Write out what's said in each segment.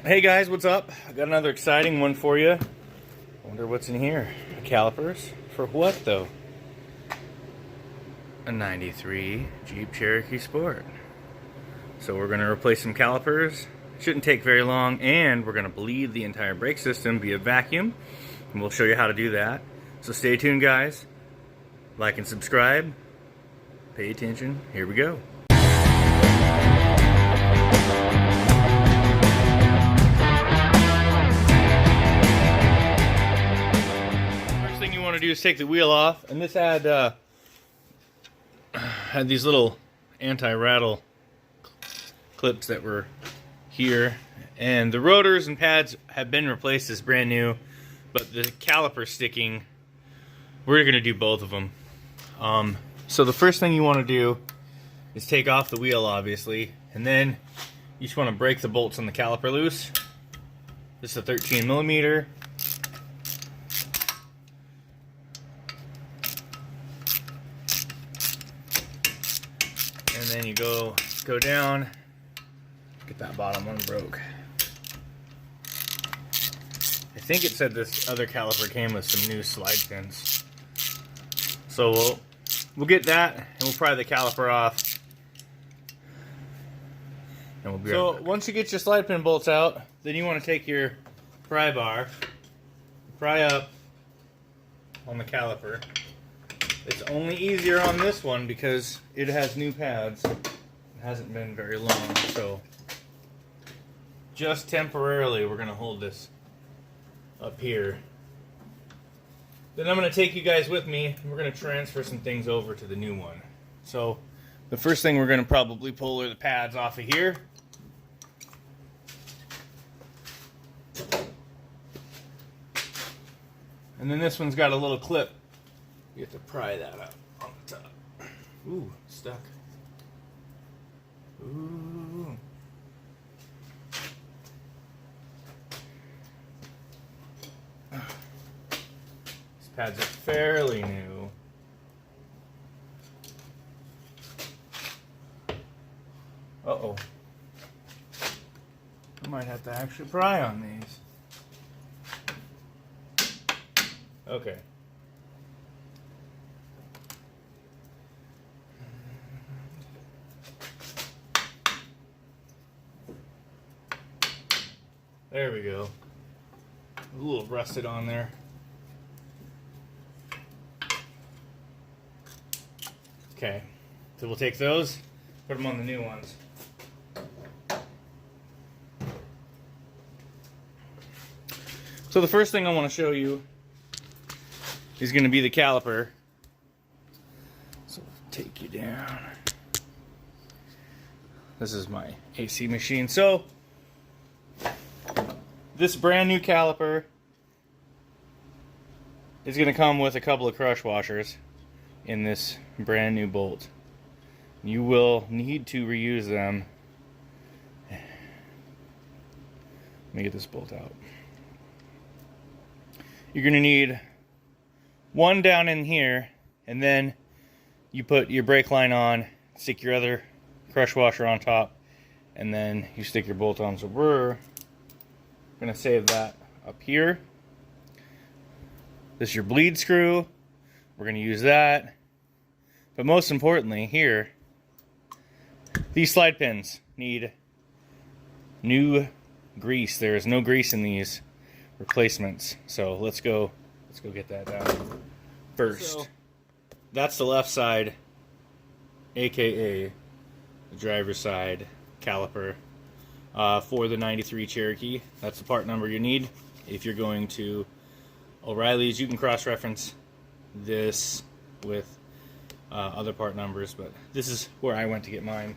Hey guys, what's up? I got another exciting one for you. Wonder what's in here. Calipers for what though? A 93 Jeep Cherokee Sport. So we're going to replace some calipers. Shouldn't take very long, and we're going to bleed the entire brake system via vacuum, and we'll show you how to do that. So stay tuned guys. Like and subscribe. Pay attention. Here we go. Want to do is take the wheel off, and this had these little anti-rattle clips that were here, and the rotors and pads have been replaced as brand new, but the caliper sticking, we're going to do both of them. So the first thing you want to do is take off the wheel, obviously, and then you just want to break the bolts on the caliper loose. This is a 13 millimeter. And then you go down, get that bottom one broke. I think it said this other caliper came with some new slide pins. So we'll get that, and we'll pry the caliper off. And we'll be right back. Once you get your slide pin bolts out, then you want to take your pry bar, pry up on the caliper. It's only easier on this one because it has new pads. It hasn't been very long, so just temporarily we're going to hold this up here. Then I'm going to take you guys with me, and we're going to transfer some things over to the new one. So the first thing we're going to probably pull are the pads off of here. And then this one's got a little clip. You have to pry that up on the top. Ooh, stuck. Ooh. These pads are fairly new. Uh-oh. I might have to actually pry on these. Okay. There we go. A little rusted on there. Okay, so we'll take those, put them on the new ones. So the first thing I want to show you is going to be the caliper. So take you down. This is my AC machine. So this brand new caliper is going to come with a couple of crush washers in this brand new bolt. You will need to reuse them. Let me get this bolt out. You're going to need one down in here, and then you put your brake line on, stick your other crush washer on top, and then you stick your bolt on. So we're going to save that up here. This is your bleed screw. We're going to use that. But most importantly, here, these slide pins need new grease. There is no grease in these replacements. So let's go get that down first. So, that's the left side, aka the driver's side caliper. For the 93 Cherokee. That's the part number you need. If you're going to O'Reilly's, you can cross-reference this with other part numbers, but this is where I went to get mine.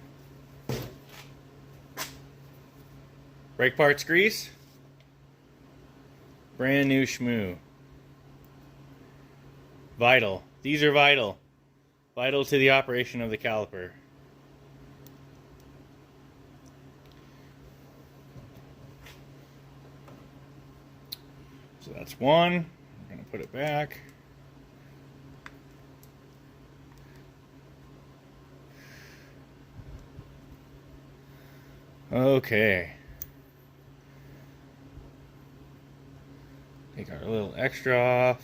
Brake parts grease. Brand new schmoo. Vital. These are vital. Vital to the operation of the caliper. So that's one. I'm going to put it back. Okay. Take our little extra off.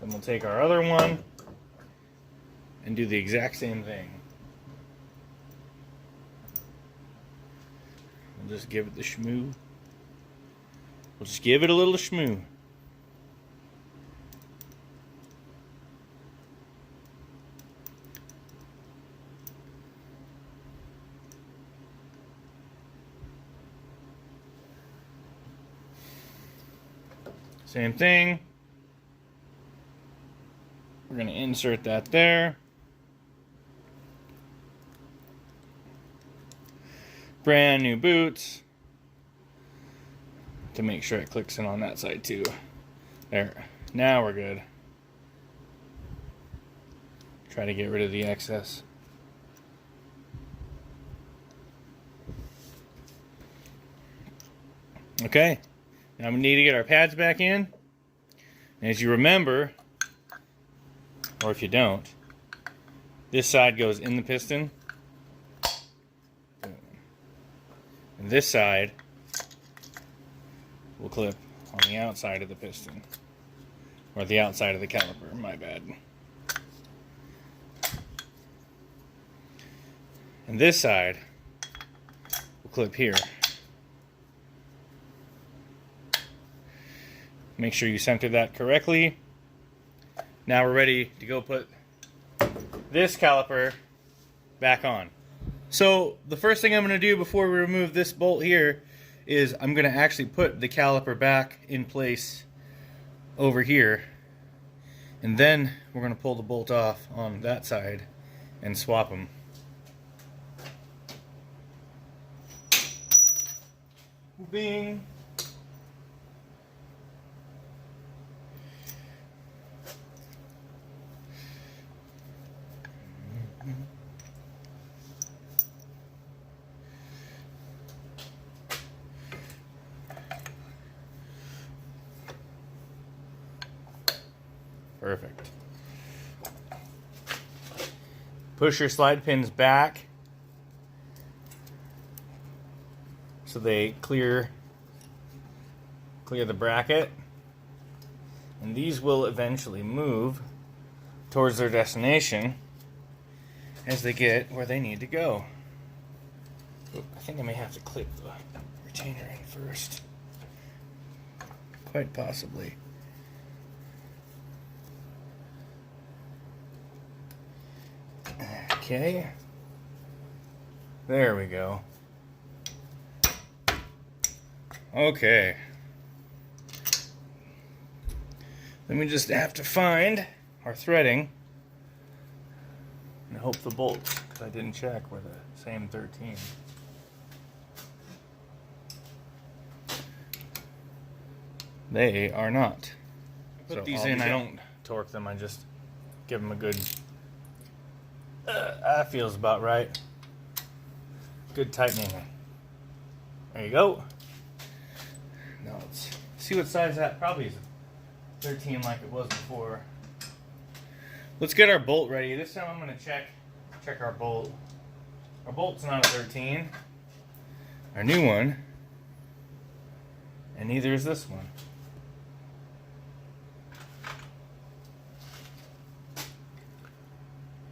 Then we'll take our other one and do the exact same thing. We'll just give it the shmoo. We'll just give it a little shmoo. Same thing. We're going to insert that there. Brand new boots. To make sure it clicks in on that side too. There. Now we're good. Try to get rid of the excess. Okay. Now we need to get our pads back in. And as you remember, or if you don't, this side goes in the piston. And this side will clip on the outside of the piston. Or the outside of the caliper, my bad. And this side will clip here. Make sure you center that correctly. Now we're ready to go put this caliper back on. So the first thing I'm going to do before we remove this bolt here is I'm going to actually put the caliper back in place over here. And then we're going to pull the bolt off on that side and swap them. Bing! Perfect. Push your slide pins back so they clear the bracket, and these will eventually move towards their destination as they get where they need to go. Oop, I think I may have to clip the retainer in first. Quite possibly. Okay, there we go. Okay, then we just have to find our threading and hope the bolts, because I didn't check, were the same 13. They are not. Put these in, I don't torque them, I just give them a good that feels about right. Good tightening. There you go. Now let's see what size that probably is. 13 like it was before. Let's get our bolt ready. This time I'm going to check our bolt. Our bolt's not a 13. Our new one. And neither is this one.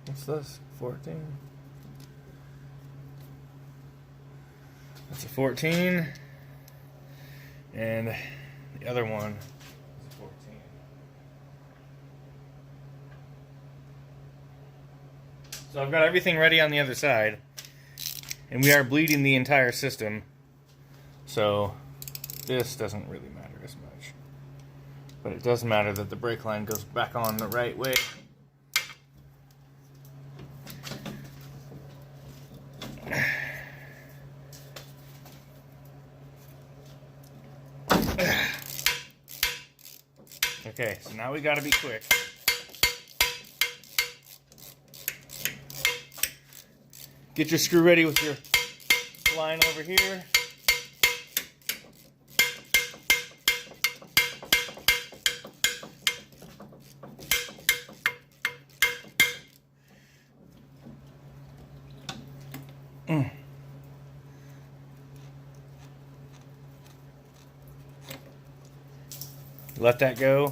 What's this? 14? That's a 14. And the other one is a 14. So I've got everything ready on the other side. And we are bleeding the entire system. So this doesn't really matter as much. But it does matter that the brake line goes back on the right way. Okay, so now we gotta be quick. Get your screw ready with your line over here. let that go.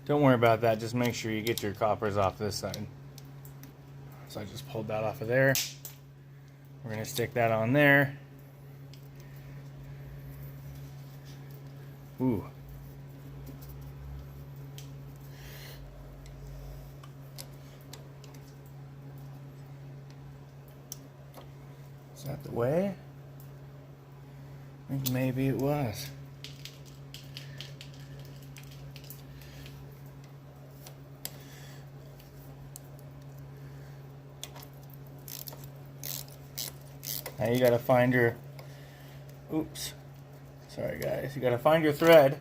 Don't worry about that, just make sure you get your coppers off this side. So I just pulled that off of there. We're gonna stick that on there. Ooh. Is that the way? I think maybe it was. Now you gotta find your, oops, sorry guys, you gotta find your thread.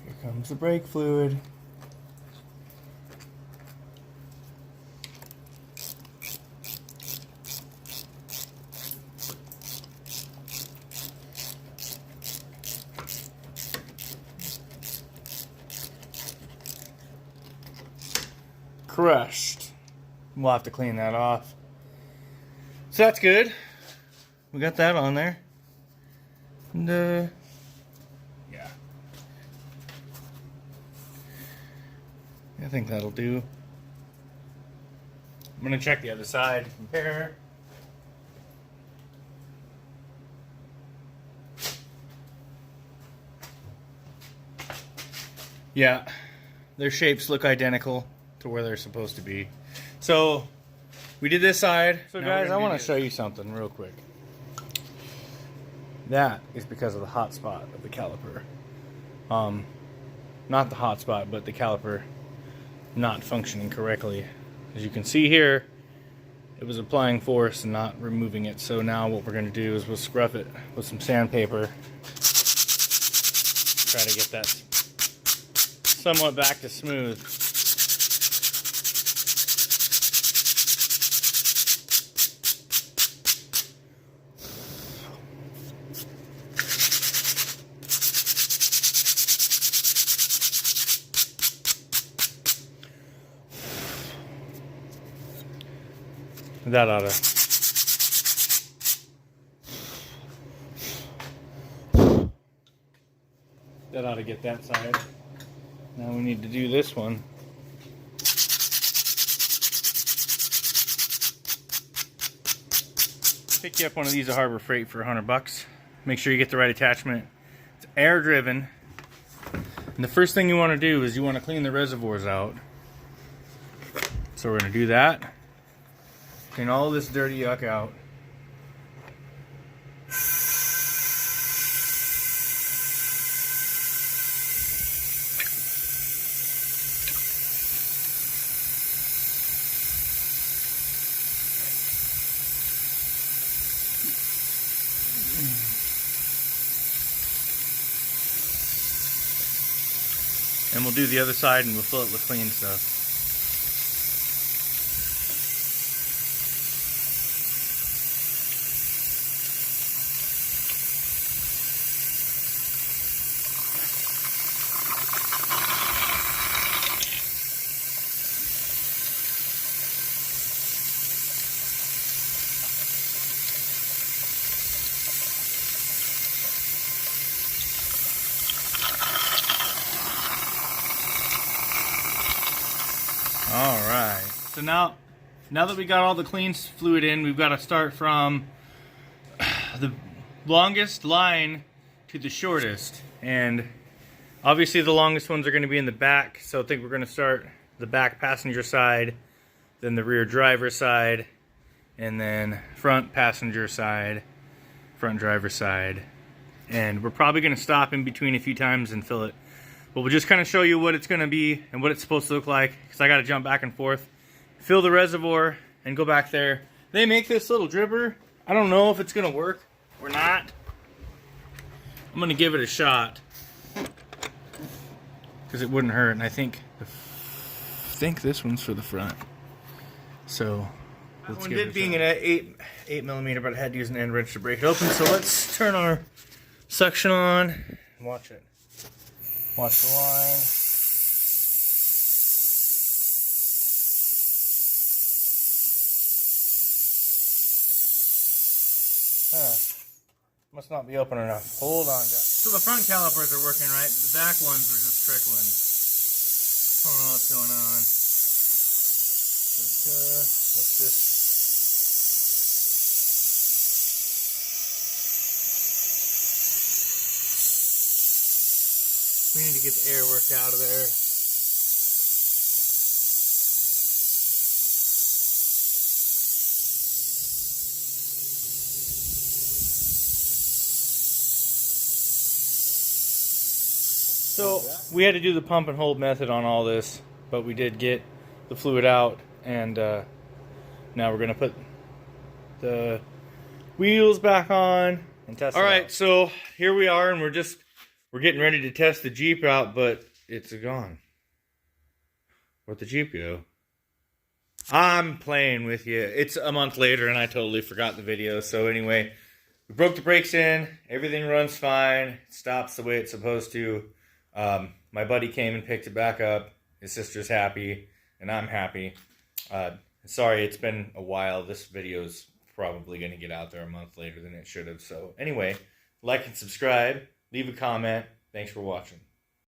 Here comes the brake fluid. Crushed. We'll have to clean that off. So that's good. We got that on there. And yeah. I think that'll do. I'm gonna check the other side, compare. Yeah, their shapes look identical to where they're supposed to be. So we did this side. So guys, I want to show you something real quick. That is because of the hot spot of the caliper. Not the hot spot, but the caliper not functioning correctly. As you can see here, it was applying force and not removing it. So now what we're going to do is we'll scrub it with some sandpaper. Try to get that somewhat back to smooth. That ought to get that side. Now we need to do this one. Pick you up one of these at Harbor Freight for $100. Make sure you get the right attachment. It's air driven. And the first thing you want to do is you want to clean the reservoirs out. So we're going to do that. Clean all this dirty yuck out. And we'll do the other side and we'll fill it with clean stuff. Alright, so now that we got all the clean fluid in, we've got to start from the longest line to the shortest. And obviously the longest ones are going to be in the back, so I think we're going to start the back passenger side, then the rear driver side, and then front passenger side, front driver side. And we're probably going to stop in between a few times and fill it. But we'll just kind of show you what it's going to be and what it's supposed to look like, because I got to jump back and forth, fill the reservoir, and go back there. They make this little dribber. I don't know if it's going to work or not. I'm going to give it a shot, because it wouldn't hurt. And I think this one's for the front. So let's give it a shot. Being an 8mm, but I had to use an end wrench to break it open. So let's turn our suction on and watch it. Watch the line. Huh. Must not be open enough. Hold on, guys. So the front calipers are working right, but the back ones are just trickling. I don't know what's going on. But, let's just... We need to get the air work out of there. So we had to do the pump and hold method on all this, but we did get the fluid out, and now we're gonna put the wheels back on and test. All right, so here we are, and we're getting ready to test the Jeep out, but it's gone. Where'd the Jeep go? I'm playing with you. It's a month later, and I totally forgot the video. So anyway, we broke the brakes in. Everything runs fine. It stops the way it's supposed to. My buddy came and picked it back up. His sister's happy, and I'm happy. Sorry, it's been a while. This video's probably going to get out there a month later than it should have. So anyway, like and subscribe. Leave a comment. Thanks for watching.